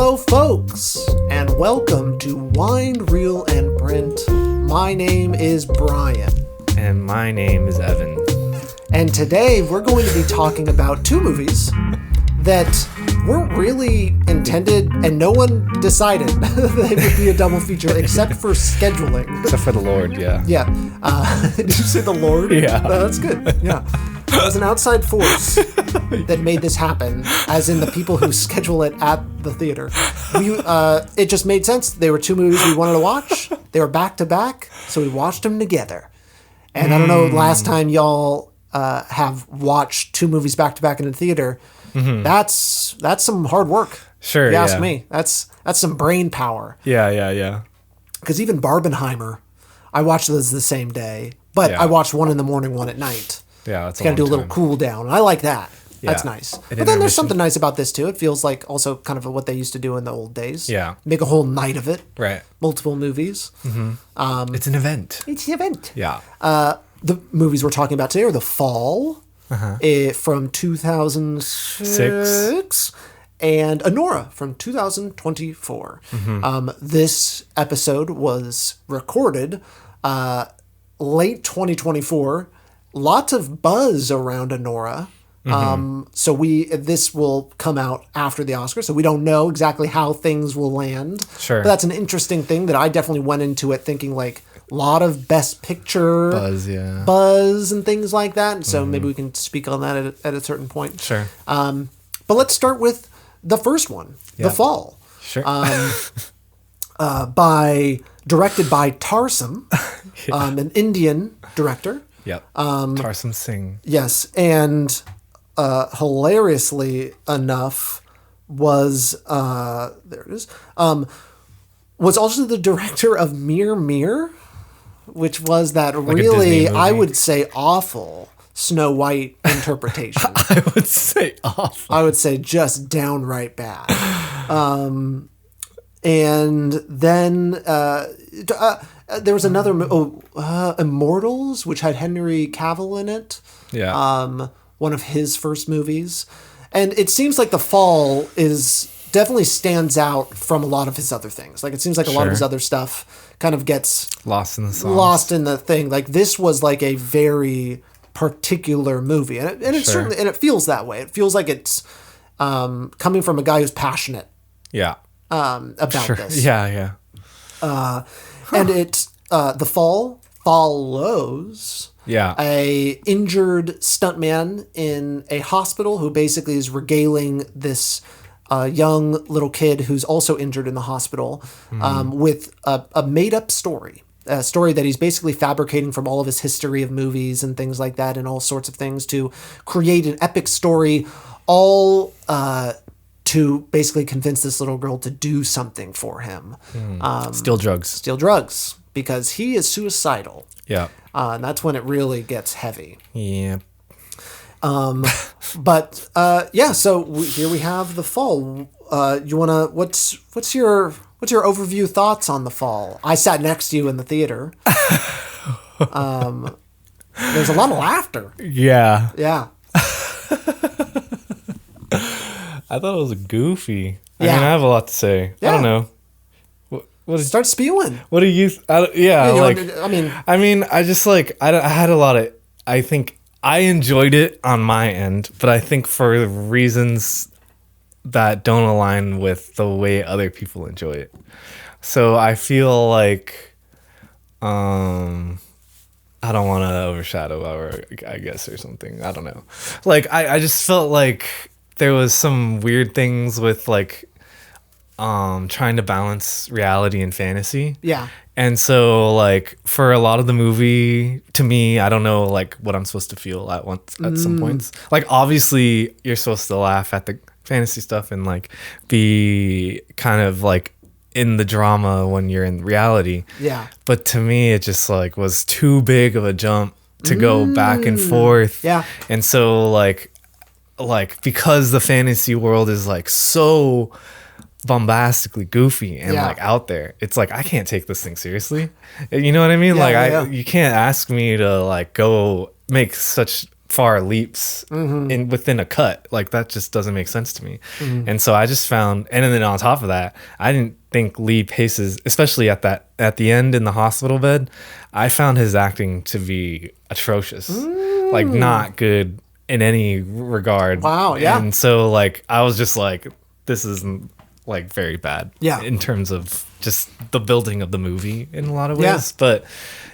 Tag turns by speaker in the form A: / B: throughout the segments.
A: Hello, folks, and welcome to Wine, Reel, and Print. My name is Brian.
B: And my name is Evan.
A: And today we're going to be talking about two movies that weren't really intended, and no one decided they would be a double feature except for scheduling.
B: Except for the Lord, yeah.
A: Yeah. Did you say the Lord?
B: Yeah.
A: That's good. Yeah. It was an outside force that made this happen, as in the people who schedule it at the theater. It just made sense. They were two movies we wanted to watch. They were back to back, so we watched them together. And I don't know, last time y'all have watched two movies back to back in the theater, that's some hard work.
B: Sure,
A: if you ask me. That's some brain power.
B: Yeah.
A: Because even Barbenheimer, I watched those the same day, but I watched one in the morning, one at night.
B: Yeah, that's
A: gotta do a little cool down. And I like that.
B: Yeah.
A: That's nice. But then there's something nice about this too. It feels like also kind of what they used to do in the old days.
B: Yeah.
A: Make a whole night of it.
B: Right.
A: Multiple movies.
B: Mm-hmm. It's an event.
A: It's an event.
B: Yeah.
A: The movies we're talking about today are The Fall from 2006 and Anora from 2024. This episode was recorded late 2024. Lots of buzz around Anora. So this will come out after the Oscars, so we don't know exactly how things will land.
B: Sure.
A: But that's an interesting thing that I definitely went into it thinking like a lot of Best Picture buzz and things like that. And so maybe we can speak on that at a certain point.
B: Sure.
A: But let's start with the first one, The Fall.
B: Sure.
A: Directed by Tarsem, an Indian director.
B: Yep. Tarsem Singh.
A: Yes, and hilariously enough was there it is. Was also the director of Mir, which was that like really I would say awful Snow White interpretation.
B: I would say awful.
A: I would say just downright bad. And then there was another Immortals, which had Henry Cavill in it.
B: Yeah.
A: One of his first movies. And it seems like The Fall definitely stands out from a lot of his other things. Like it seems like a lot of his other stuff kind of gets
B: lost in the sauce.
A: Lost in the thing. Like this was like a very particular movie. And it certainly, and it feels that way. It feels like it's coming from a guy who's passionate.
B: Yeah.
A: About this.
B: Yeah.
A: And it The Fall follows a injured stuntman in a hospital who basically is regaling this young little kid who's also injured in the hospital with a made-up story. A story that he's basically fabricating from all of his history of movies and things like that and all sorts of things to create an epic story, all to basically convince this little girl to do something for him.
B: Steal drugs.
A: Because he is suicidal.
B: Yeah.
A: And that's when it really gets heavy.
B: Yeah.
A: But so here we have The Fall. You wanna what's your overview thoughts on The Fall? I sat next to you in the theater. There's a lot of laughter.
B: Yeah.
A: Yeah.
B: I thought it was goofy.
A: Yeah.
B: I mean, I have a lot to say.
A: Yeah.
B: I don't know.
A: Start spewing.
B: What do you? I just like I had a lot of. I think I enjoyed it on my end, but I think for reasons that don't align with the way other people enjoy it. So I feel like, I don't want to overshadow our, I guess, or something. I don't know. Like I just felt like there was some weird things with like. Trying to balance reality and fantasy.
A: Yeah.
B: And so like for a lot of the movie, to me, I don't know like what I'm supposed to feel at some points. Like obviously you're supposed to laugh at the fantasy stuff and like be kind of like in the drama when you're in reality.
A: Yeah.
B: But to me it just like was too big of a jump to go back and forth.
A: Yeah.
B: And so like because the fantasy world is like so bombastically goofy and like out there, it's like I can't take this thing seriously. You know what I mean? You can't ask me to like go make such far leaps in within a cut. Like that just doesn't make sense to me. And so I just found, and then on top of that, I didn't think Lee Pace's, especially at the end in the hospital bed, I found his acting to be atrocious, like not good in any regard.
A: Wow, yeah.
B: And so like I was just like, this is like very bad.
A: Yeah.
B: In terms of just the building of the movie in a lot of ways,
A: Yeah.
B: but.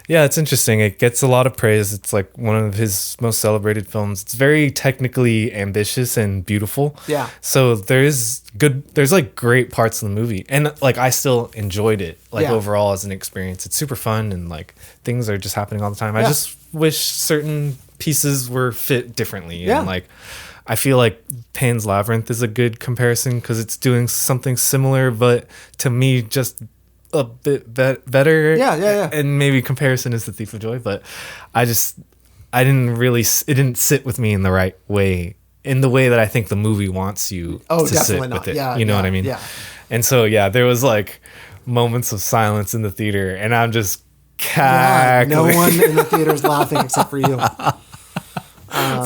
B: Yeah, it's interesting. It gets a lot of praise. It's like one of his most celebrated films. It's very technically ambitious and beautiful.
A: Yeah.
B: So there's like great parts of the movie. And like I still enjoyed it like overall as an experience. It's super fun and like things are just happening all the time. I just wish certain pieces were fit differently.
A: Yeah.
B: And like I feel like Pan's Labyrinth is a good comparison because it's doing something similar, but to me just a bit better.
A: Yeah.
B: And maybe comparison is The Thief of Joy, but it didn't sit with me in the right way, in the way that I think the movie wants you to sit with it.
A: Yeah,
B: you know what I mean?
A: Yeah.
B: And so, there was like moments of silence in the theater and I'm just cackling.
A: No one in the theater is laughing except for you.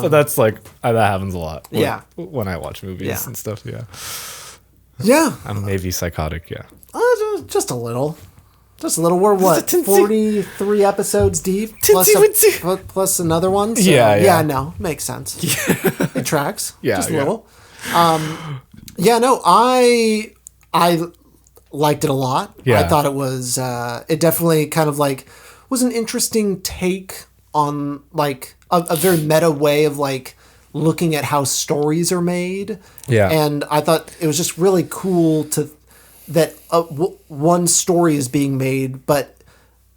B: So that's like, that happens a lot. When I watch movies and stuff. Yeah.
A: Yeah.
B: I'm maybe psychotic. Yeah.
A: Just a little. We're what, 43 episodes deep? Plus another one? So,
B: yeah.
A: No, makes sense. It tracks.
B: Yeah.
A: Just a little. I liked it a lot.
B: Yeah.
A: I thought it was, it definitely kind of like was an interesting take on like a very meta way of like looking at how stories are made.
B: Yeah.
A: And I thought it was just really cool that one story is being made, but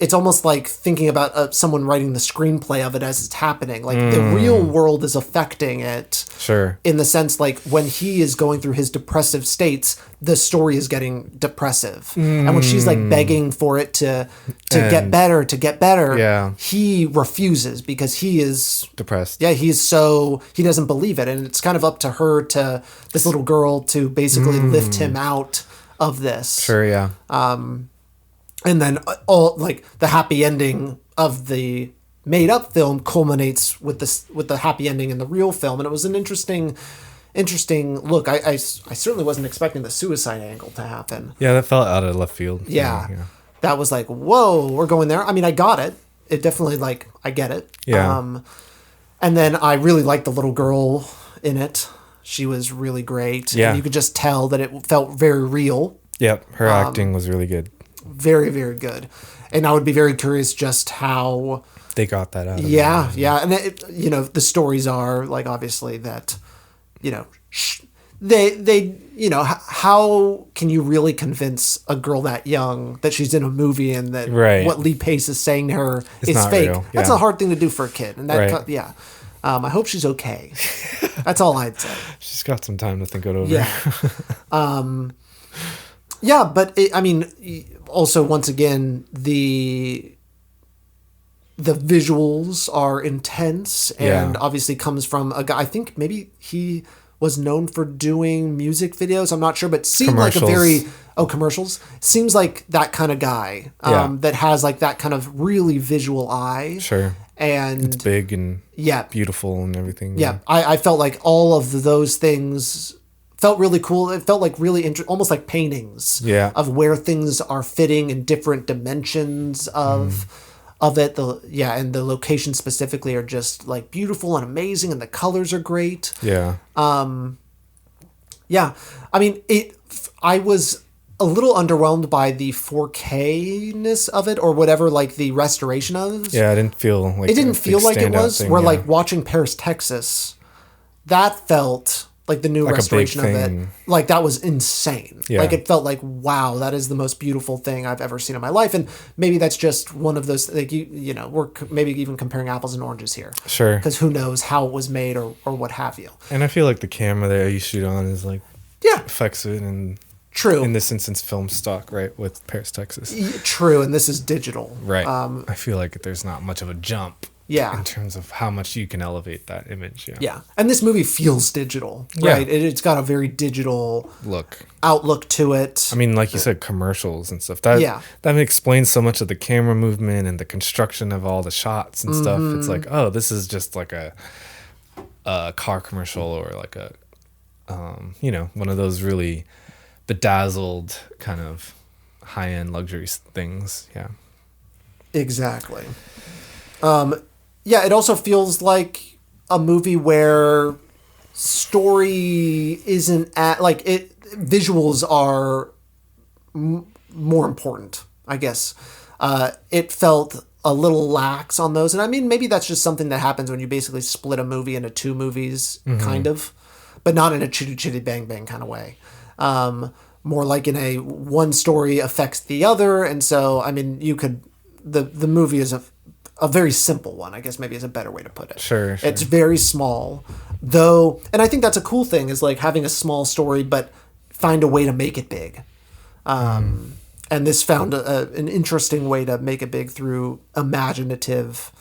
A: it's almost like thinking about someone writing the screenplay of it as it's happening. Like the real world is affecting it.
B: Sure.
A: In the sense, like when he is going through his depressive states, the story is getting depressive. And when she's like begging for it to get better, he refuses because he is
B: depressed.
A: Yeah, he doesn't believe it. And it's kind of up to her, to this little girl, to basically lift him out of this.
B: Sure, yeah.
A: And then all like the happy ending of the made up film culminates with the happy ending in the real film, and it was an interesting look. I certainly wasn't expecting the suicide angle to happen.
B: Yeah, that felt out of left field.
A: Yeah. That was like, whoa, we're going there. I mean, I got it. It definitely like I get it.
B: Yeah.
A: And then I really liked the little girl in it. She was really great.
B: Yeah.
A: And you could just tell that it felt very real.
B: Yep, her acting was really good.
A: Very, very good. And I would be very curious just how
B: they got that out of
A: Yeah. And the stories are like, obviously that, they how can you really convince a girl that young that she's in a movie and that what Lee Pace is saying to her is fake? Real. That's a hard thing to do for a kid. And that, I hope she's okay. That's all I'd say.
B: She's got some time to think it over.
A: Yeah. But also once again, the visuals are intense and obviously comes from a guy. I think maybe he was known for doing music videos. I'm not sure, but seemed like a commercials. Seems like that kind of guy that has like that kind of really visual eye.
B: Sure.
A: And
B: it's big and beautiful and everything.
A: Yeah. I felt like all of those things felt really cool. It felt like really almost like paintings of where things are fitting in different dimensions of it. And the locations specifically are just like beautiful and amazing, and the colors are great.
B: Yeah.
A: I mean, I was a little underwhelmed by the 4K-ness of it, or whatever, like the restoration of it.
B: Yeah, it didn't feel like
A: it was. Like watching Paris, Texas, that felt like the new like restoration of it. Like that was insane. Yeah. Like it felt like, wow, that is the most beautiful thing I've ever seen in my life. And maybe that's just one of those, like, we're maybe even comparing apples and oranges here.
B: Sure.
A: Because who knows how it was made or what have you.
B: And I feel like the camera that you shoot on is like, affects it. And
A: true.
B: In this instance, film stock, right? With Paris, Texas.
A: True. And this is digital.
B: Right. I feel like there's not much of a jump.
A: Yeah.
B: In terms of how much you can elevate that image.
A: Yeah. And this movie feels digital, right? It's got a very digital outlook to it.
B: I mean, like you said, commercials and stuff. That explains so much of the camera movement and the construction of all the shots and stuff. It's like, oh, this is just like a a car commercial or like a one of those really bedazzled kind of high-end luxury things. Yeah,
A: exactly. It also feels like a movie where story isn't visuals are more important, I guess. It felt a little lax on those, and I mean, maybe that's just something that happens when you basically split a movie into two movies, kind of, but not in a chitty chitty bang bang kind of way. More like in a one story affects the other, and so I mean, the movie is a very simple one, I guess maybe is a better way to put it.
B: Sure.
A: It's very small, though, and I think that's a cool thing is like having a small story, but find a way to make it big. And this found an interesting way to make it big through imaginative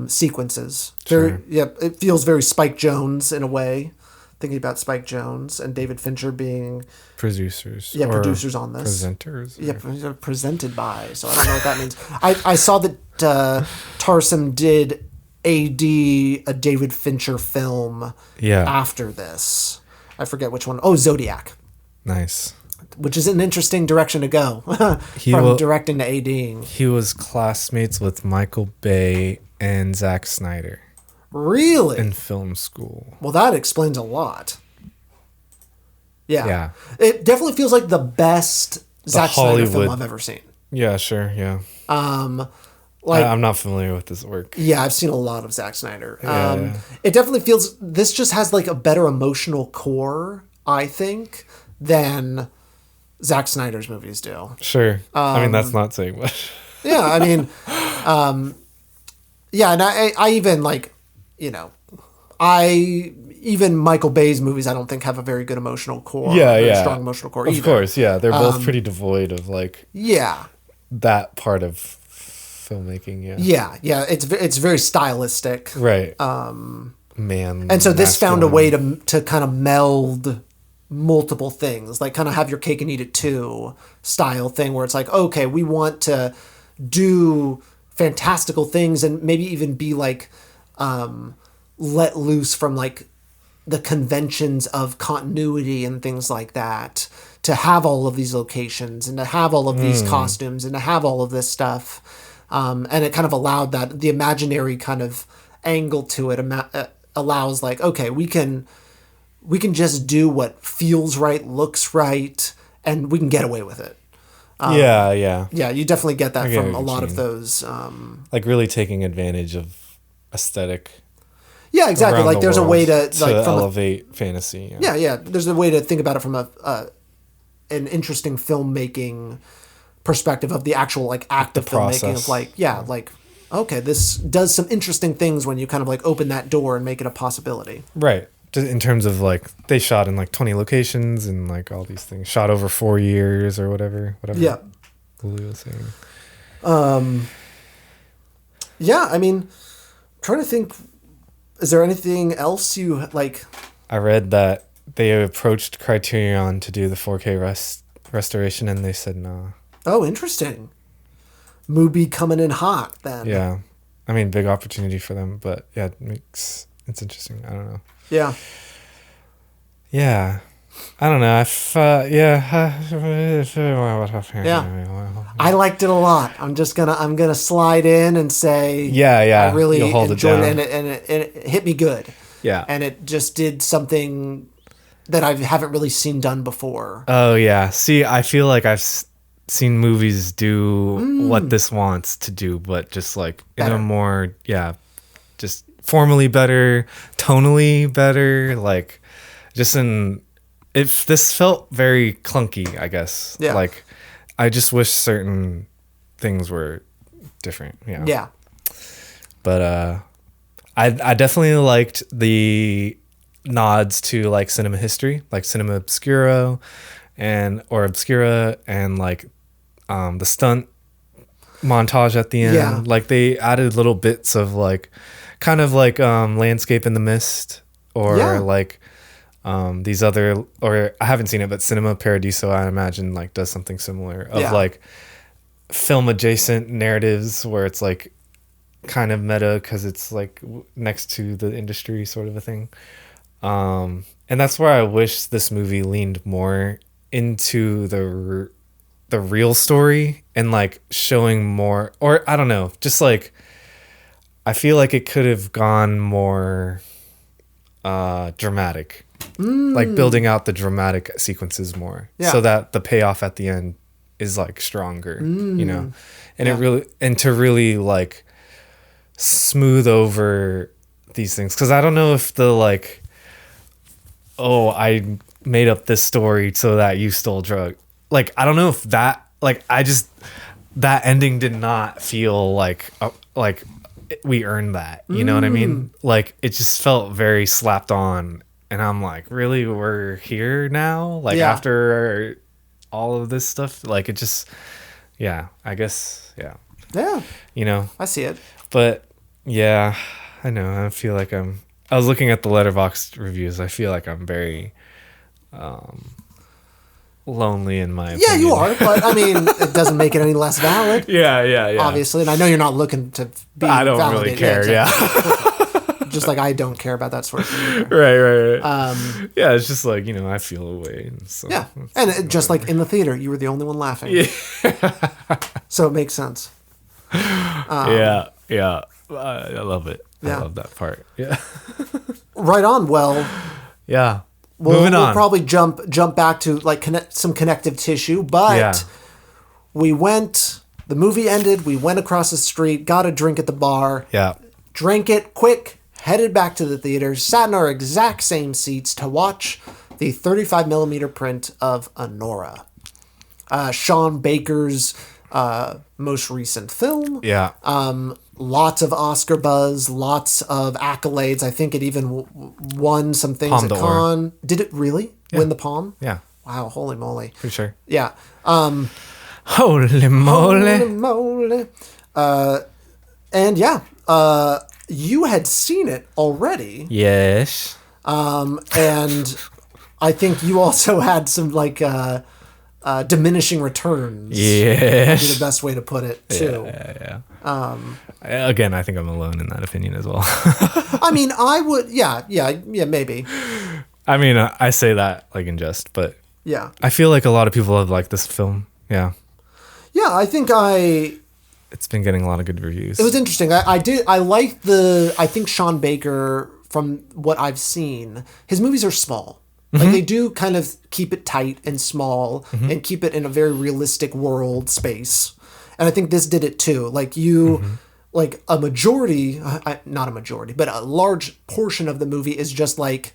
A: sequences.
B: Sure.
A: It feels very Spike Jonze in a way, thinking about Spike Jonze and David Fincher being
B: producers.
A: Yeah, producers on this.
B: Presenters.
A: Yeah, presented by. So I don't know what that means. I saw that Tarsem did AD a David Fincher film after this. I forget which one. Oh, Zodiac.
B: Nice.
A: Which is an interesting direction to go from directing to ADing.
B: He was classmates with Michael Bay and Zack Snyder.
A: Really?
B: In film school.
A: Well, that explains a lot. Yeah. It definitely feels like the best Zack Snyder film I've ever seen.
B: Yeah, sure, yeah. I'm not familiar with his work.
A: Yeah, I've seen a lot of Zack Snyder. It definitely feels, this just has like a better emotional core, I think, than Zack Snyder's movies do.
B: Sure. I mean, that's not saying much.
A: Yeah, I mean, and I even like, even Michael Bay's movies I don't think have a very good emotional core.
B: Yeah.
A: Strong emotional core
B: either. Of course, yeah. They're both pretty devoid of like that part of filmmaking,
A: Yeah, it's very stylistic.
B: Right. And
A: so this found a way to kind of meld multiple things, like kind of have your cake and eat it too style thing where it's like, okay, we want to do fantastical things and maybe even be like let loose from like the conventions of continuity and things like that, to have all of these locations and to have all of these costumes and to have all of this stuff, and it kind of allowed that the imaginary kind of angle to it allows like, okay, we can just do what feels right, looks right, and we can get away with it.
B: Yeah,
A: you definitely get that from a lot of those.
B: Like really taking advantage of aesthetic.
A: Yeah, exactly. Like there's a way to
B: elevate fantasy.
A: Yeah. There's a way to think about it from an interesting filmmaking perspective of the actual like act of filmmaking of like, okay, this does some interesting things when you kind of like open that door and make it a possibility.
B: Right. In terms of like they shot in like 20 locations and like all these things shot over 4 years or whatever.
A: Yeah.
B: Willie was saying.
A: I mean, I'm trying to think, is there anything else you like?
B: I read that they approached Criterion to do the 4K restoration and they said no.
A: Oh, interesting. Mubi coming in hot then.
B: Yeah. I mean, big opportunity for them, but yeah, it's interesting. I don't know.
A: Yeah.
B: Yeah. I don't know.
A: I liked it a lot. I'm gonna slide in and say I really enjoyed it and it hit me good.
B: Yeah.
A: And it just did something that I haven't really seen done before.
B: Oh yeah. See, I feel like I've seen movies do what this wants to do, but just like better. In a more just formally better, tonally better, like just this felt very clunky, I guess.
A: Yeah.
B: Like I just wish certain things were different. Yeah.
A: Yeah.
B: But I definitely liked the nods to like cinema history, like cinema obscura and like the stunt montage at the end.
A: Yeah.
B: Like they added little bits of like kind of like landscape in the mist or like these other, or I haven't seen it, but Cinema Paradiso I imagine like does something similar of like film adjacent narratives where it's like kind of meta because it's like next to the industry sort of a thing. And that's where I wish this movie leaned more into the real story and like showing more, or I don't know, just like I feel like it could have gone more dramatic, like building out the dramatic sequences more, so that the payoff at the end is like stronger, you know, and it really, and to really like smooth over these things, because I don't know if the like, oh, I made up this story so that you stole drug, like I don't know if that, like I just, that ending did not feel like we earned that, you know what I mean? Like it just felt very slapped on, and I'm like, really, we're here now, like after all of this stuff, like it just, I guess, you know,
A: I see it,
B: but I know, I feel like I was looking at the Letterboxd reviews, I feel like I'm very lonely in my opinion.
A: Yeah, you are, but I mean, it doesn't make it any less valid.
B: Yeah.
A: Obviously, and I know you're not looking to be
B: I don't
A: validated.
B: really care,
A: Just like I don't care about that sort of thing either.
B: Right. Yeah, it's just like, you know, I feel a way. So
A: and just like in the theater, you were the only one laughing. Yeah. So it makes sense.
B: I love it. I love that part. Yeah.
A: Right on. Well.
B: Yeah. Moving on.
A: We'll probably jump back to like some connective tissue, but we went. The movie ended. We went across the street, got a drink at the bar.
B: Yeah.
A: Drank it quick. Headed back to the theater, sat in our exact same seats to watch the 35mm print of Anora, Sean Baker's most recent film.
B: Yeah.
A: Lots of Oscar buzz, lots of accolades. I think it even won some things
B: Palme
A: at
B: d'Or.
A: Cannes. Did it really win the Palme?
B: Yeah.
A: Wow, holy moly.
B: For sure.
A: Yeah.
B: Holy moly.
A: Holy moly. And you had seen it already.
B: Yes.
A: And I think you also had some like diminishing returns.
B: Yes.
A: Would be the best way to put it too.
B: Yeah. Again, I think I'm alone in that opinion as well.
A: I mean, I would, maybe.
B: I mean, I say that like in jest, but
A: yeah,
B: I feel like a lot of people have liked this film. Yeah.
A: Yeah, I think
B: it's been getting a lot of good reviews.
A: It was interesting. I liked I think Sean Baker, from what I've seen, his movies are small. Mm-hmm. Like they do kind of keep it tight and small and keep it in a very realistic world space. And I think this did it too. Like like a majority, not a majority, but a large portion of the movie is just like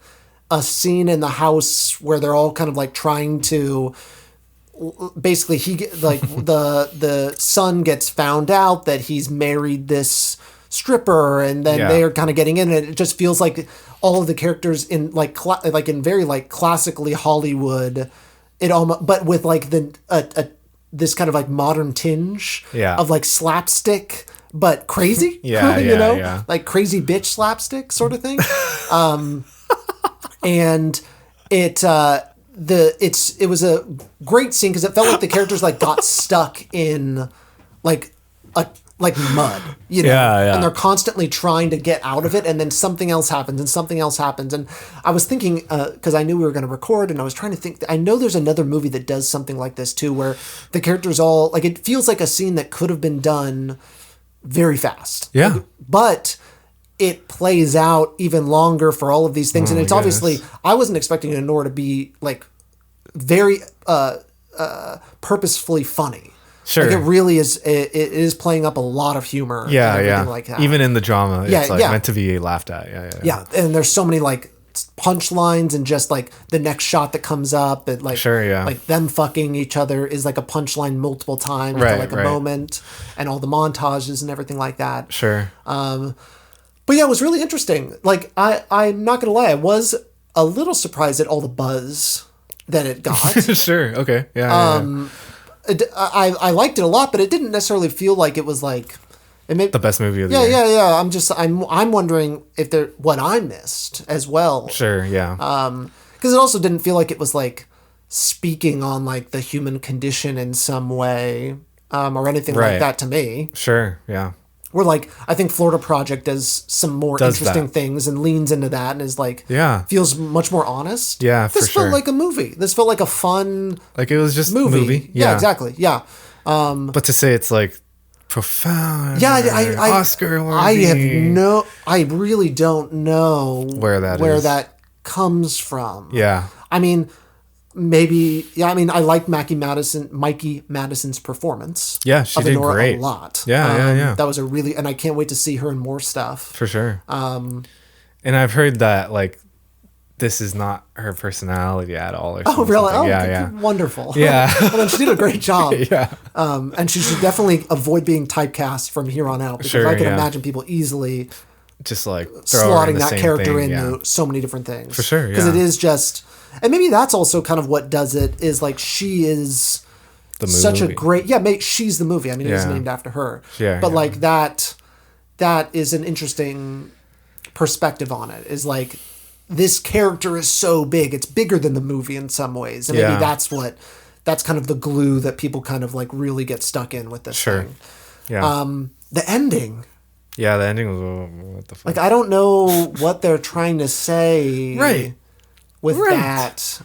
A: a scene in the house where they're all kind of like trying to, basically the son gets found out that he's married this stripper, and then they are kind of getting in it. It just feels like all of the characters in like in very like classically Hollywood, it almost, but with like this kind of like modern tinge of like slapstick, but crazy, like crazy bitch slapstick sort of thing. And it was a great scene because it felt like the characters like got stuck in like mud, you know, and they're constantly trying to get out of it, and then something else happens and something else happens. And I was thinking, because I knew we were going to record, and I was trying to think, I know there's another movie that does something like this too, where the characters all like, it feels like a scene that could have been done very fast, but it plays out even longer for all of these things. And it's obviously, I wasn't expecting Anora to be like very purposefully funny.
B: Sure.
A: Like it really is. It is playing up a lot of humor. And everything like that.
B: Even in the drama, it's like meant to be laughed at.
A: Yeah. And there's so many like punchlines, and just like the next shot that comes up, and like like them fucking each other is like a punchline multiple times for like a moment, and all the montages and everything like that.
B: Sure.
A: But yeah, it was really interesting. Like I'm not gonna lie, I was a little surprised at all the buzz that it got.
B: Sure. Okay.
A: I liked it a lot, but it didn't necessarily feel like it was like it made
B: the best movie of the year.
A: Yeah. I'm wondering if what I missed as well.
B: Sure. Yeah.
A: Because it also didn't feel like it was like speaking on like the human condition in some way, or anything like that to me.
B: Sure. Yeah.
A: Where like I think Florida Project does some more interesting things and leans into that and is like feels much more honest.
B: Yeah,
A: this felt like a movie. This felt like a fun
B: like it was just movie.
A: Yeah, exactly. Yeah.
B: But to say it's like profound.
A: Yeah, I
B: Oscar worthy.
A: I really don't know
B: where that
A: comes from.
B: Yeah.
A: I mean, maybe. Yeah. I mean, I like Mikey Madison's performance.
B: Yeah, she did
A: Anora
B: great
A: a lot.
B: Yeah.
A: That was and I can't wait to see her in more stuff
B: for sure. And I've heard that like this is not her personality at all. Or something.
A: Oh, really? Oh,
B: yeah.
A: Wonderful.
B: Yeah.
A: Well, then she did a great job.
B: Yeah.
A: And she should definitely avoid being typecast from here on out because I can imagine people easily
B: just like
A: slotting that character into so many different things.
B: For sure,
A: because it is just, and maybe that's also kind of what does it is like she is such a great she's the movie. I mean, it is named after her.
B: Yeah,
A: but like that is an interesting perspective on it. Is like this character is so big, it's bigger than the movie in some ways, and maybe that's kind of the glue that people kind of like really get stuck in with this thing.
B: Yeah.
A: The ending.
B: Yeah, the ending was what the fuck?
A: Like I don't know what they're trying to say with that.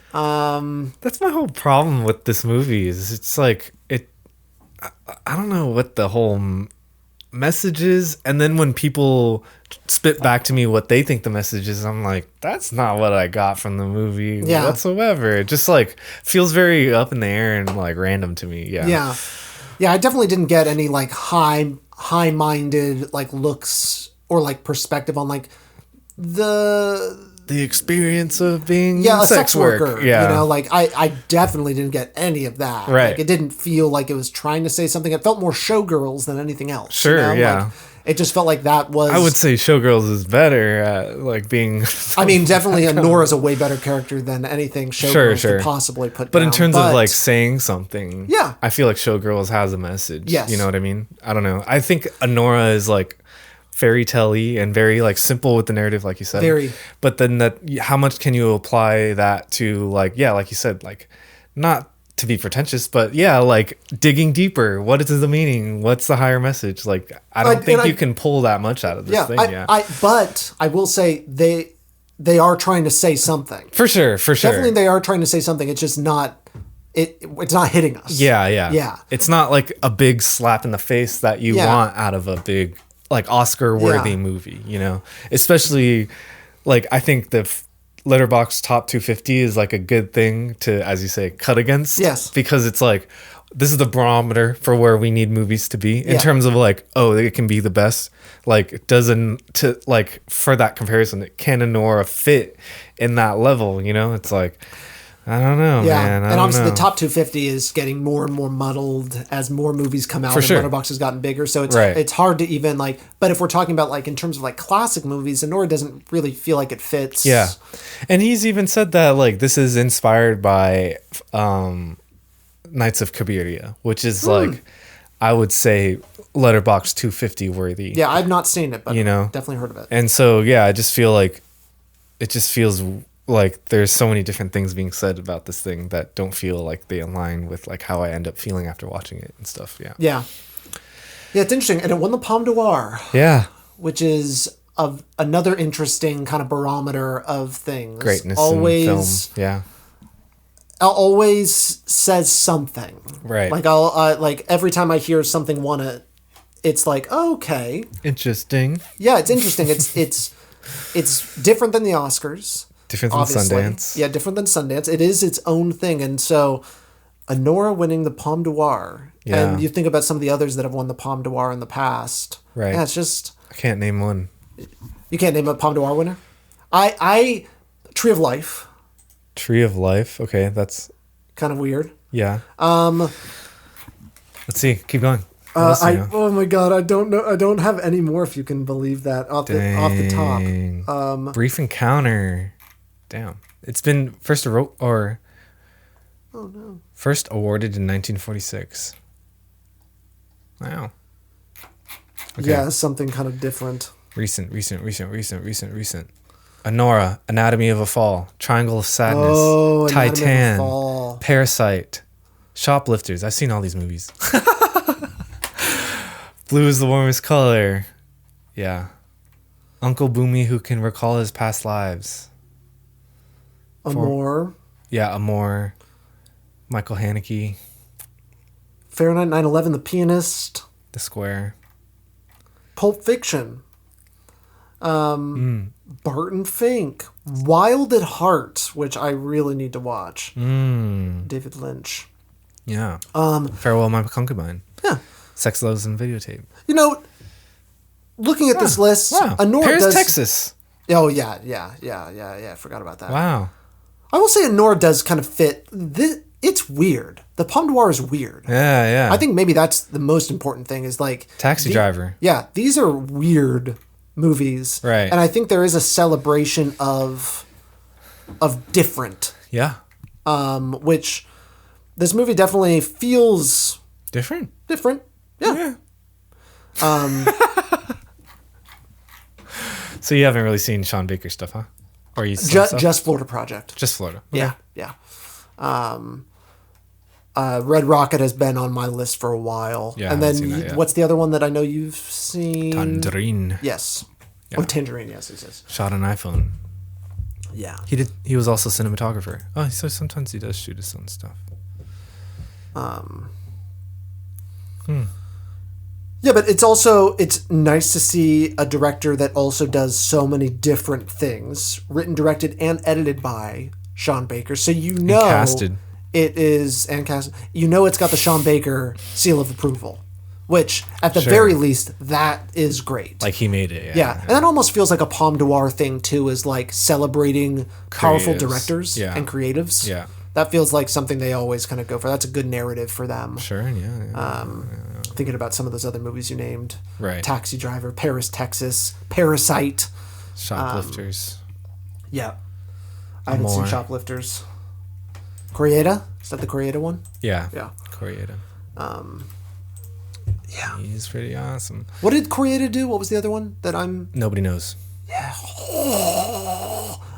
B: That's my whole problem with this movie is it's like I don't know what the whole message is, and then when people spit back to me what they think the message is, I'm like, that's not what I got from the movie whatsoever. It just like feels very up in the air and like random to me. Yeah, I definitely didn't get any like high-minded like looks or like perspective on like the experience of being
A: a sex worker. You know, like I definitely didn't get any of that.
B: Right.
A: Like it didn't feel like it was trying to say something. It felt more Showgirls than anything else.
B: Sure,
A: you know?
B: yeah.
A: Like, it just felt like that was...
B: I would say Showgirls is better at like being...
A: I mean, definitely Anora's a way better character than anything Showgirls could possibly put down.
B: But in terms of like saying something,
A: yeah,
B: I feel like Showgirls has a message.
A: Yes.
B: You know what I mean? I don't know. I think Anora is like fairy tale-y and very like simple with the narrative, like you said.
A: Very.
B: But then how much can you apply that to like, like you said, like not to be pretentious, but like digging deeper. What is the meaning? What's the higher message? Like, I don't think you can pull that much out of this thing.
A: But I will say they are trying to say something.
B: For sure.
A: Definitely they are trying to say something. It's just not... It's not hitting us.
B: Yeah. It's not like a big slap in the face that you want out of a big... like Oscar-worthy movie, you know, especially like I think the Letterboxd top 250 is like a good thing to, as you say, cut against.
A: Yes,
B: because it's like this is the barometer for where we need movies to be in terms of like, oh, it can be the best. Like it doesn't to like for that comparison, can Anora fit in that level? You know, it's like. I don't know, man.
A: And obviously the top 250 is getting more and more muddled as more movies come out and Letterboxd has gotten bigger. So it's hard to even like, but if we're talking about like in terms of like classic movies, Anora doesn't really feel like it fits.
B: Yeah. And he's even said that like this is inspired by Knights of Cabiria, which is like, I would say Letterboxd 250 worthy.
A: Yeah, I've not seen it, but
B: you know,
A: definitely heard of it.
B: And so, I just feel like it just feels like there's so many different things being said about this thing that don't feel like they align with like how I end up feeling after watching it and stuff. Yeah,
A: it's interesting, and it won the Palme d'Or.
B: Yeah,
A: which is another interesting kind of barometer of things.
B: Greatness in film. Yeah,
A: always says something.
B: Right.
A: Like I'll like every time I hear something won it, it's like okay,
B: interesting.
A: Yeah, it's interesting. It's different than the Oscars.
B: Different than Sundance.
A: Yeah, different than Sundance. It is its own thing. And so Anora winning the Palme d'Or. Yeah. And you think about some of the others that have won the Palme d'Or in the past.
B: Right.
A: Yeah, it's just...
B: I can't name one.
A: You can't name a Palme d'Or winner? I Tree of Life.
B: Tree of Life. Okay, that's...
A: kind of weird.
B: Yeah. Let's see. Keep going.
A: Oh my god, I don't know. I don't have any more, if you can believe that, off the top.
B: Brief Encounter. Damn. It's been first awarded in 1946. Wow. Okay.
A: Yeah, something kind of different.
B: Recent. Anora, Anatomy of a Fall, Triangle of Sadness, Titan, Parasite, Shoplifters. I've seen all these movies. Blue is the warmest color. Yeah. Uncle Boomy who can recall his past lives.
A: Amor.
B: Amor. Michael Haneke.
A: Fahrenheit 9/11, The Pianist.
B: The Square.
A: Pulp Fiction. Barton Fink. Wild at Heart, which I really need to watch. David Lynch.
B: Yeah. Farewell, My Concubine.
A: Yeah.
B: Sex, Loves, and Videotape.
A: You know, looking at this list,
B: Anora Paris, Texas.
A: Oh, yeah. I forgot about that.
B: Wow.
A: I will say Anora does kind of fit. It's weird. The Palme Noir is weird.
B: Yeah.
A: I think maybe that's the most important thing is like...
B: Taxi Driver.
A: Yeah, these are weird movies.
B: Right.
A: And I think there is a celebration of different.
B: Yeah.
A: Which this movie definitely feels...
B: Different.
A: Yeah.
B: So you haven't really seen Sean Baker stuff, huh? Or you
A: just Florida Project.
B: Just Florida. Okay.
A: Yeah. Red Rocket has been on my list for a while.
B: Yeah,
A: and then what's the other one that I know you've seen?
B: Tangerine.
A: Yes. Yeah. Oh, Tangerine. Yes.
B: Shot on iPhone.
A: Yeah.
B: He was also cinematographer. Oh, so sometimes he does shoot his own stuff.
A: Yeah, but it's nice to see a director that also does so many different things, written, directed, and edited by Sean Baker. So
B: and casted.
A: It is, and casted. You know it's got the Sean Baker seal of approval, which at the very least, that is great.
B: Like he made it.
A: Yeah. And that almost feels like a Palme d'Or thing too, is like celebrating powerful directors and creatives.
B: Yeah.
A: That feels like something they always kind of go for. That's a good narrative for them.
B: Sure, yeah.
A: Thinking about some of those other movies you named.
B: Right.
A: Taxi Driver, Paris, Texas, Parasite.
B: Shoplifters.
A: Yeah. I haven't seen Shoplifters. Corrieda? Is that the Corrieda one?
B: Yeah.
A: Yeah.
B: Corrieda.
A: Yeah.
B: He's pretty awesome.
A: What did Corrieda do? What was the other one that
B: Nobody knows.
A: Yeah.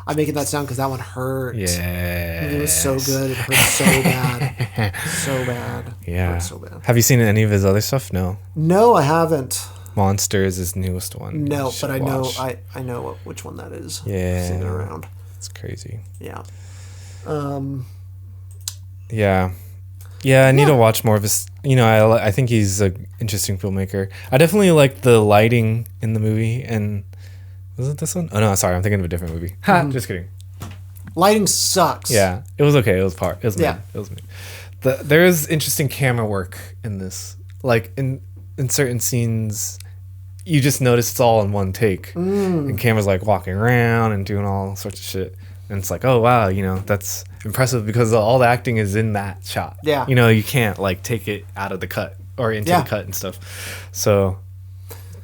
A: I'm making that sound because that one hurt.
B: Yeah.
A: It was so good. It hurt so bad. So bad.
B: Yeah.
A: It hurt so bad.
B: Have you seen any of his other stuff? No.
A: No, I haven't.
B: Monster is his newest one.
A: No, but I know which one that is.
B: Yeah.
A: I've seen it around.
B: It's crazy.
A: Yeah.
B: Yeah. Yeah, I need to watch more of his. I think he's an interesting filmmaker. I definitely like the lighting in the movie. And was it this one? Oh no, sorry, I'm thinking of a different movie. Just kidding.
A: Lighting sucks.
B: Yeah, it was okay. It was me.
A: Yeah.
B: It was me. There is interesting camera work in this. Like in certain scenes, you just notice it's all in one take, and camera's like walking around and doing all sorts of shit. And it's like, oh wow, that's impressive because all the acting is in that shot.
A: Yeah.
B: You can't like take it out of the cut or into the cut and stuff. So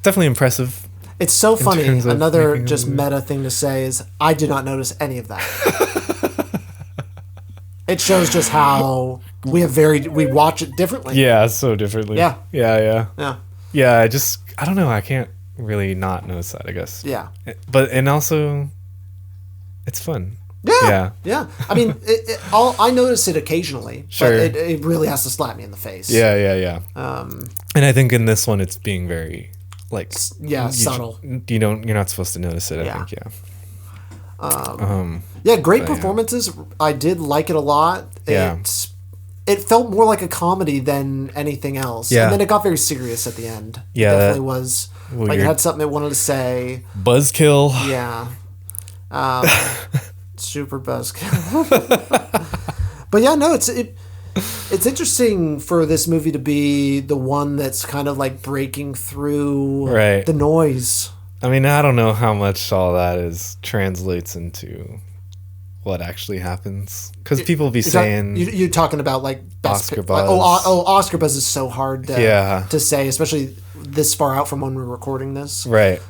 B: definitely impressive.
A: It's so funny. Another just meta thing to say is I did not notice any of that. It shows just how we watch it differently.
B: Yeah, so differently.
A: Yeah.
B: Yeah, I don't know. I can't really not notice that, I guess.
A: Yeah.
B: And also, it's fun.
A: Yeah. I mean, I notice it occasionally, but it really has to slap me in the face.
B: Yeah. And I think in this one, it's being very, like...
A: subtle.
B: You're not supposed to notice it, I think,
A: great performances. I did like it a lot.
B: Yeah.
A: It felt more like a comedy than anything else.
B: Yeah.
A: And then it got very serious at the end.
B: Yeah.
A: It definitely was.
B: Weird.
A: Like, it had something it wanted to say.
B: Buzzkill.
A: Yeah. Super buzzkill. But yeah, no, it's interesting for this movie to be the one that's kind of like breaking through the noise.
B: I mean, I don't know how much all that translates into what actually happens, because people be saying
A: you're talking about like best
B: Oscar buzz.
A: Oscar buzz is so hard to say, especially this far out from when we're recording this.
B: Right.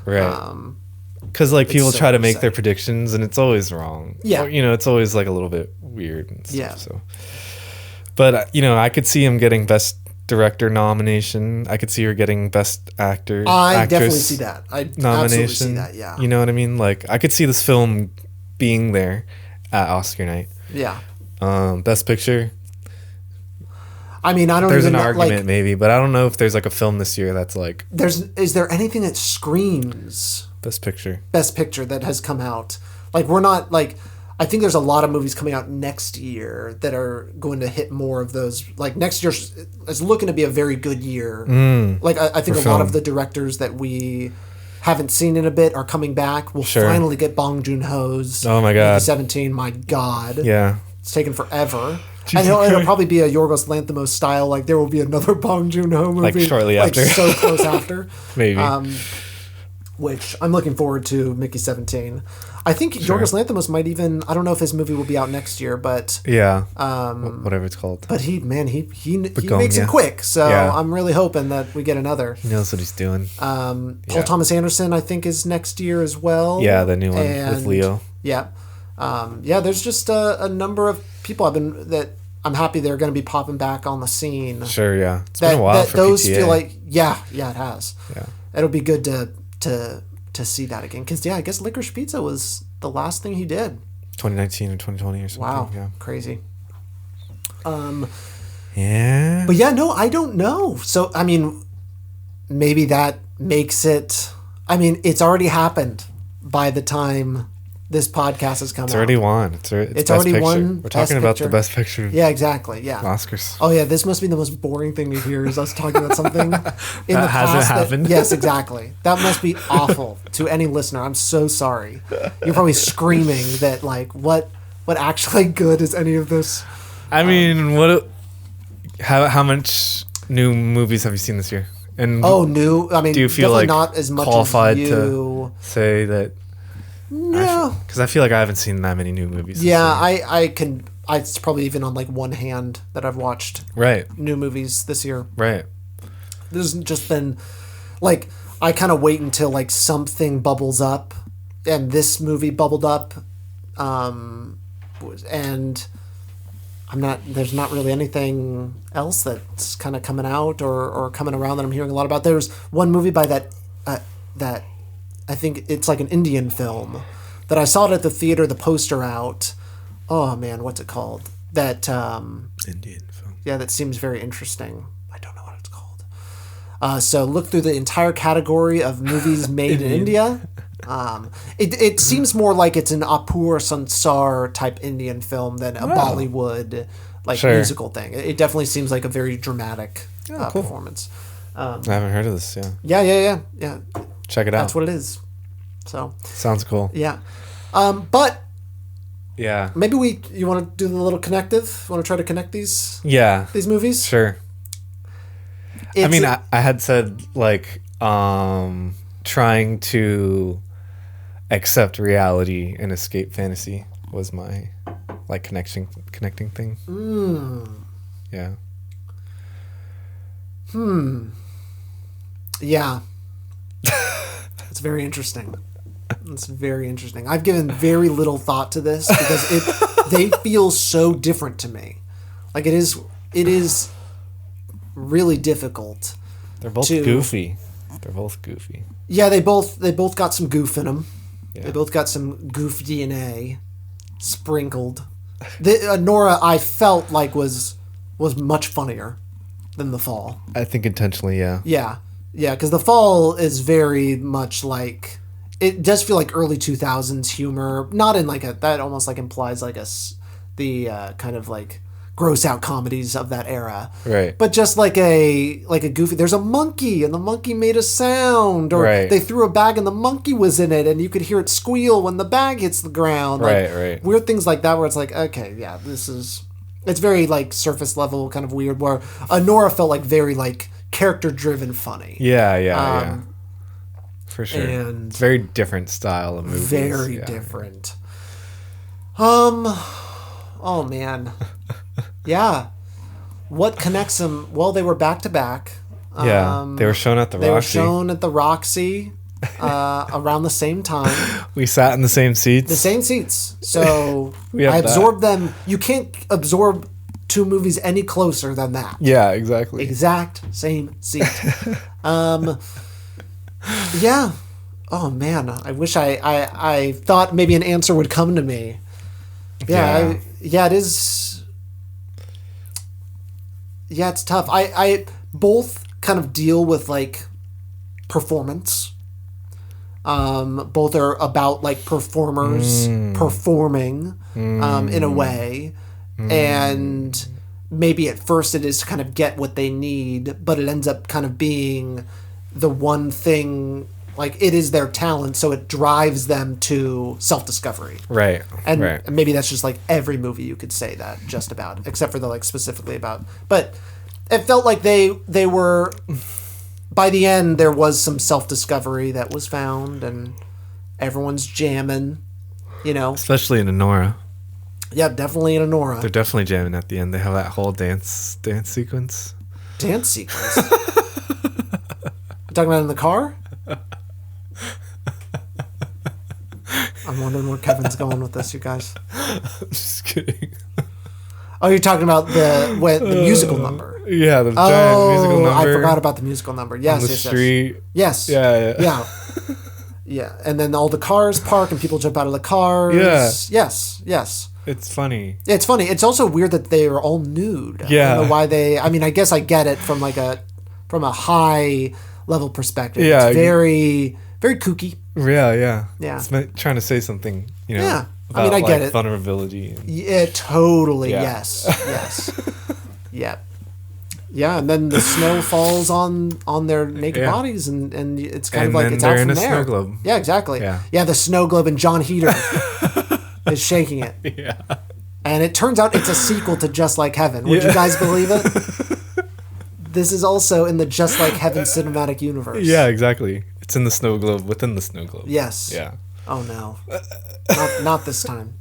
B: Because like people try to make their predictions and it's always wrong.
A: Yeah.
B: Or, it's always like a little bit weird and stuff. Yeah. So, but I could see him getting best director nomination. I could see her getting best actor.
A: I definitely see that. I
B: nomination.
A: Absolutely see that. Yeah.
B: You know what I mean? Like I could see this film being there at Oscar night.
A: Yeah.
B: Best picture.
A: I mean, I don't
B: There's
A: even
B: an
A: know,
B: argument
A: like,
B: maybe, but I don't know if there's like a film this year that's like
A: is there anything that screams
B: Best Picture
A: that has come out? Like, we're not like, I think there's a lot of movies coming out next year that are going to hit more of those. Like, next year is looking to be a very good year. Like, I think a lot of the directors that we haven't seen in a bit are coming back. We'll finally get Bong Joon-ho's.
B: Oh my God.
A: 17. My God.
B: Yeah.
A: It's taken forever. And it'll probably be a Yorgos Lanthimos style. Like, there will be another Bong Joon-ho movie.
B: Like, shortly after.
A: So close after.
B: Maybe.
A: Which I'm looking forward to, Mickey 17. I think Yorgos Lanthimos might even, I don't know if his movie will be out next year, but...
B: Yeah. Whatever it's called.
A: But he makes it quick, so I'm really hoping that we get another.
B: He knows what he's doing.
A: Paul Thomas Anderson, I think, is next year as well.
B: Yeah, the new one with Leo.
A: Yeah. There's just a number of people I'm happy they're going to be popping back on the scene.
B: Sure, yeah. It's been a while for
A: those
B: PTA.
A: feel like, it has.
B: Yeah.
A: It'll be good to see that again. Because, I guess Licorice Pizza was the last thing he did.
B: 2019 or 2020 or something.
A: Wow.
B: Yeah.
A: Crazy.
B: Yeah.
A: But no, I don't know. So, I mean, maybe that makes it... I mean, it's already happened by the time this podcast has come out.
B: It's already won. It's
A: already
B: picture.
A: won.
B: We're talking about the best picture.
A: Yeah, exactly. Yeah.
B: Oscars.
A: Oh yeah, this must be the most boring thing to hear. Is us talking about something in the
B: hasn't
A: past
B: happened.
A: Yes, exactly. That must be awful to any listener. I'm so sorry. You're probably screaming that like what actually good is any of this?
B: I mean, how much new movies have you seen this year? And
A: new. I mean,
B: do you feel like
A: not as much
B: qualified
A: as you
B: to say that?
A: No,
B: because I feel like I haven't seen that many new movies.
A: Yeah, I can. It's probably even on like one hand that I've watched new movies this year.
B: Right.
A: There's just been like I kind of wait until like something bubbles up, and this movie bubbled up, and there's not really anything else that's kind of coming out or coming around that I'm hearing a lot about. There's one movie by that I think it's like an Indian film that I saw it at the theater, the poster out. Oh man, what's it called? That
B: Indian film.
A: Yeah, that seems very interesting. I don't know what it's called. So look through the entire category of movies made in India. It seems more like it's an Apur Sansar type Indian film than a Bollywood musical thing. It definitely seems like a very dramatic performance.
B: I haven't heard of this. Yeah.
A: Yeah.
B: Check it out.
A: That's what it is. So
B: sounds cool.
A: Yeah. But
B: yeah,
A: maybe you want to do the little connective? Want to try to connect these movies? I
B: mean, I had said like trying to accept reality and escape fantasy was my like connecting thing. Yeah.
A: Yeah. It's very interesting. It's very interesting. I've given very little thought to this because they feel so different to me. Like it is really difficult.
B: They're both goofy.
A: Yeah, they both got some goof in them.
B: Yeah.
A: They both got some goof DNA sprinkled. Anora, I felt like was much funnier than The Fall.
B: I think intentionally, yeah.
A: Yeah, because The Fall is very much like... It does feel like early 2000s humor. Not in like that almost like implies like the kind of like gross out comedies of that era.
B: Right.
A: But just like a goofy... There's a monkey and the monkey made a sound. Or they threw a bag and the monkey was in it and you could hear it squeal when the bag hits the ground.
B: Right.
A: Weird things like that where it's like, okay, yeah, this is... It's very like surface level kind of weird where Anora felt like very like character driven funny.
B: Yeah. For sure.
A: And
B: it's very different style of movies.
A: Very different. Oh man. Yeah. What connects them? Well, they were back to back.
B: Yeah. They were shown at the Roxie.
A: They were shown at the Roxie around the same time.
B: We sat in the same seats.
A: So I absorbed them. You can't absorb two movies any closer than that.
B: Yeah, exactly.
A: Exact same seat. Yeah. Oh man, I wish I thought maybe an answer would come to me. Yeah. It is. Yeah, it's tough. I both kind of deal with like performance. Both are about like performers performing in a way, and maybe at first it is to kind of get what they need, but it ends up kind of being the one thing, like it is their talent, so it drives them to self-discovery.
B: Right.
A: And
B: right.
A: maybe that's just like every movie you could say that just about, except for the like specifically about, but it felt like they were, by the end there was some self-discovery that was found, and everyone's jamming, you know.
B: Especially in Anora.
A: Yeah, definitely in Anora.
B: They're definitely jamming at the end. They have that whole dance sequence.
A: Dance sequence? You talking about in the car? I'm wondering where Kevin's going with this, you guys.
B: I'm just kidding.
A: Oh, you're talking about the musical number.
B: Yeah, the giant musical number.
A: I forgot about the musical number. Yes,
B: on the street.
A: Yes. Yeah. Yeah, and then all the cars park and people jump out of the cars.
B: Yeah.
A: Yes.
B: It's funny.
A: It's funny. It's also weird that they are all nude.
B: Yeah.
A: I don't know why they... I mean, I guess I get it from a high level perspective.
B: Yeah.
A: It's very, very kooky.
B: Yeah.
A: Yeah.
B: It's trying to say something, you know.
A: Yeah.
B: About,
A: I mean, I get
B: like,
A: it.
B: Vulnerability. And...
A: Yeah, totally.
B: Yeah.
A: Yes. Yeah. Yeah, and then the snow falls on their naked bodies, and it's kind of like it's out from there.
B: Snow globe.
A: Yeah, exactly.
B: Yeah,
A: the snow globe, and John Heater is shaking it.
B: Yeah.
A: And it turns out it's a sequel to Just Like Heaven. Would you guys believe it? This is also in the Just Like Heaven cinematic universe.
B: Yeah, exactly. It's in the snow globe within the snow globe.
A: Yes.
B: Yeah.
A: Oh no. Not this time.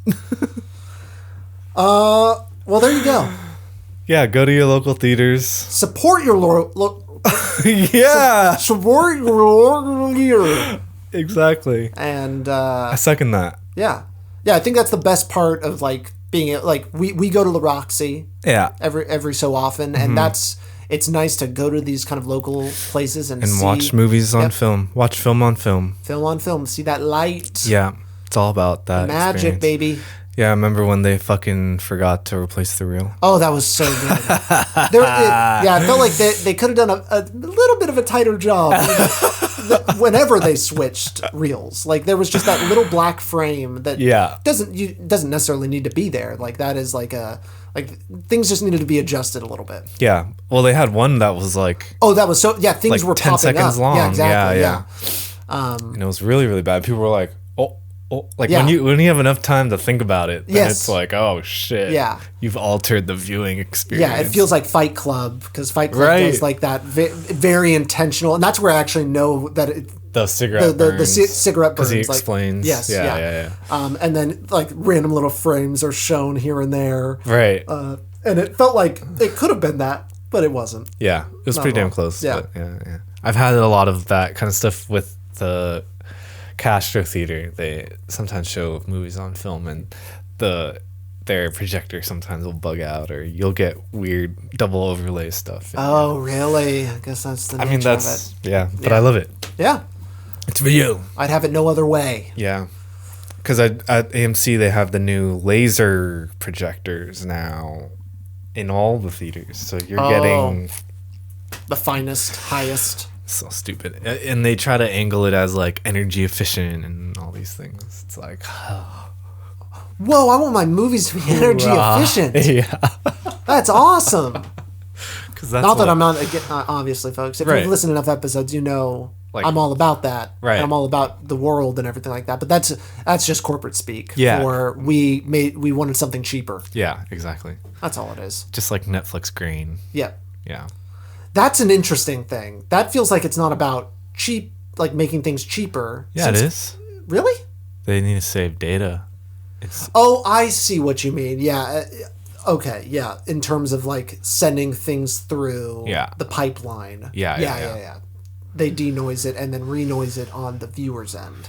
A: Well, there you go.
B: Yeah, go to your local theaters.
A: Support your
B: Yeah.
A: support your local theater.
B: Exactly.
A: And
B: I second that.
A: Yeah, I think that's the best part of like being like we go to the Roxie.
B: Yeah.
A: Every so often, and it's nice to go to these kind of local places and see,
B: watch movies on film. Watch film on film.
A: Film on film. See that light.
B: Yeah, it's all about that
A: magic,
B: experience.
A: baby.
B: Yeah, I remember when they fucking forgot to replace the reel.
A: Oh, that was so good. I felt like they could have done a little bit of a tighter job whenever they switched reels. Like there was just that little black frame that doesn't necessarily need to be there. Like that is like things just needed to be adjusted a little bit.
B: Yeah. Well, they had one that was like...
A: Oh, that was so... Yeah, things
B: like
A: were
B: 10
A: popping
B: seconds
A: up.
B: long.
A: Yeah, exactly. Yeah.
B: And it was really, really bad. People were like, like when you have enough time to think about it, then it's like, oh shit. Yeah. You've altered the viewing experience.
A: Yeah, it feels like Fight Club, because Fight Club does like that very intentional, and that's where I actually know that
B: the cigarette burns.
A: The cigarette burns.
B: Because he explains.
A: Yes.
B: Yeah.
A: And then like random little frames are shown here and there.
B: Right.
A: And it felt like it could have been that, but it wasn't.
B: Yeah, it was pretty damn close.
A: Yeah.
B: But yeah. I've had a lot of that kind of stuff with the Castro Theater. They sometimes show movies on film, and their projector sometimes will bug out, or you'll get weird double overlay stuff.
A: Oh, really? I guess that's the nature of it.
B: Yeah, but I love it.
A: Yeah.
B: It's video.
A: I'd have it no other way.
B: Yeah. Because at AMC, they have the new laser projectors now in all the theaters. So you're getting...
A: the finest, highest.
B: So stupid. And they try to angle it as like energy efficient and all these things. It's like...
A: Whoa, I want my movies to be energy efficient.
B: Yeah.
A: That's awesome.
B: Not
A: that I'm not... Obviously, folks, if you've listened to enough episodes, you know... Like, I'm all about that.
B: Right.
A: And I'm all about the world and everything like that. But that's just corporate speak.
B: Yeah.
A: For we wanted something cheaper.
B: Yeah, exactly.
A: That's all it is.
B: Just like Netflix grain.
A: Yeah.
B: Yeah.
A: That's an interesting thing. That feels like it's not about cheap, like making things cheaper.
B: Yeah, it is.
A: Really?
B: They need to save data.
A: Oh, I see what you mean. Yeah. Okay. Yeah. In terms of like sending things through the pipeline. Yeah. They denoise it and then renoise it on the viewer's end.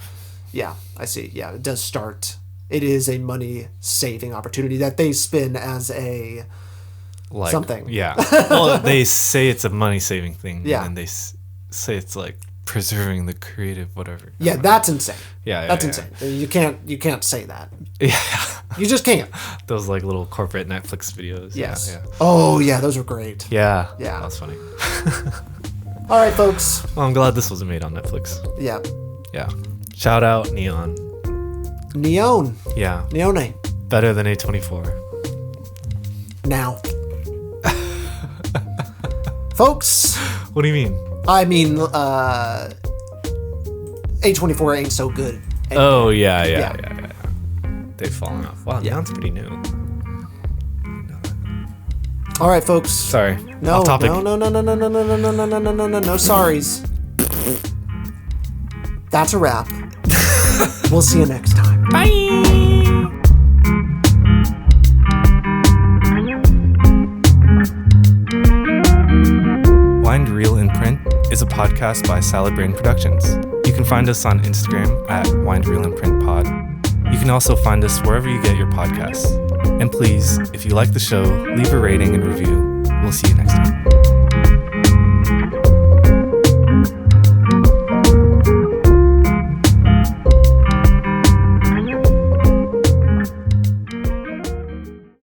A: Yeah, I see. Yeah, it does start. It is a money-saving opportunity that they spin as a something.
B: Yeah. Well, they say it's a money-saving thing.
A: Yeah.
B: And they say it's like preserving the creative whatever.
A: Yeah, that's insane.
B: Yeah,
A: that's insane. You can't say that.
B: Yeah,
A: you just can't.
B: Those like little corporate Netflix videos.
A: Yes.
B: Yeah.
A: Oh yeah, those were great.
B: Yeah.
A: Yeah.
B: That was funny.
A: All right, folks.
B: Well, I'm glad this wasn't made on Netflix.
A: Yeah.
B: Yeah. Shout out Neon.
A: Neon.
B: Yeah.
A: Neone.
B: Better than A24.
A: Now. Folks.
B: What do you mean?
A: I mean, A24 ain't so good.
B: Anymore. Oh, yeah. They've fallen off. Wow,
A: yeah.
B: Neon's pretty new.
A: All right, folks.
B: Sorry.
A: No,
B: off topic.
A: no, sorries. That's a wrap. We'll see you next time.
B: Bye. Wind Reel in Print is a podcast by Salad Brain Productions. You can find us on Instagram at Wind Reel in Print Pod. You can also find us wherever you get your podcasts. And please, if you like the show, leave a rating and review. We'll see you next time.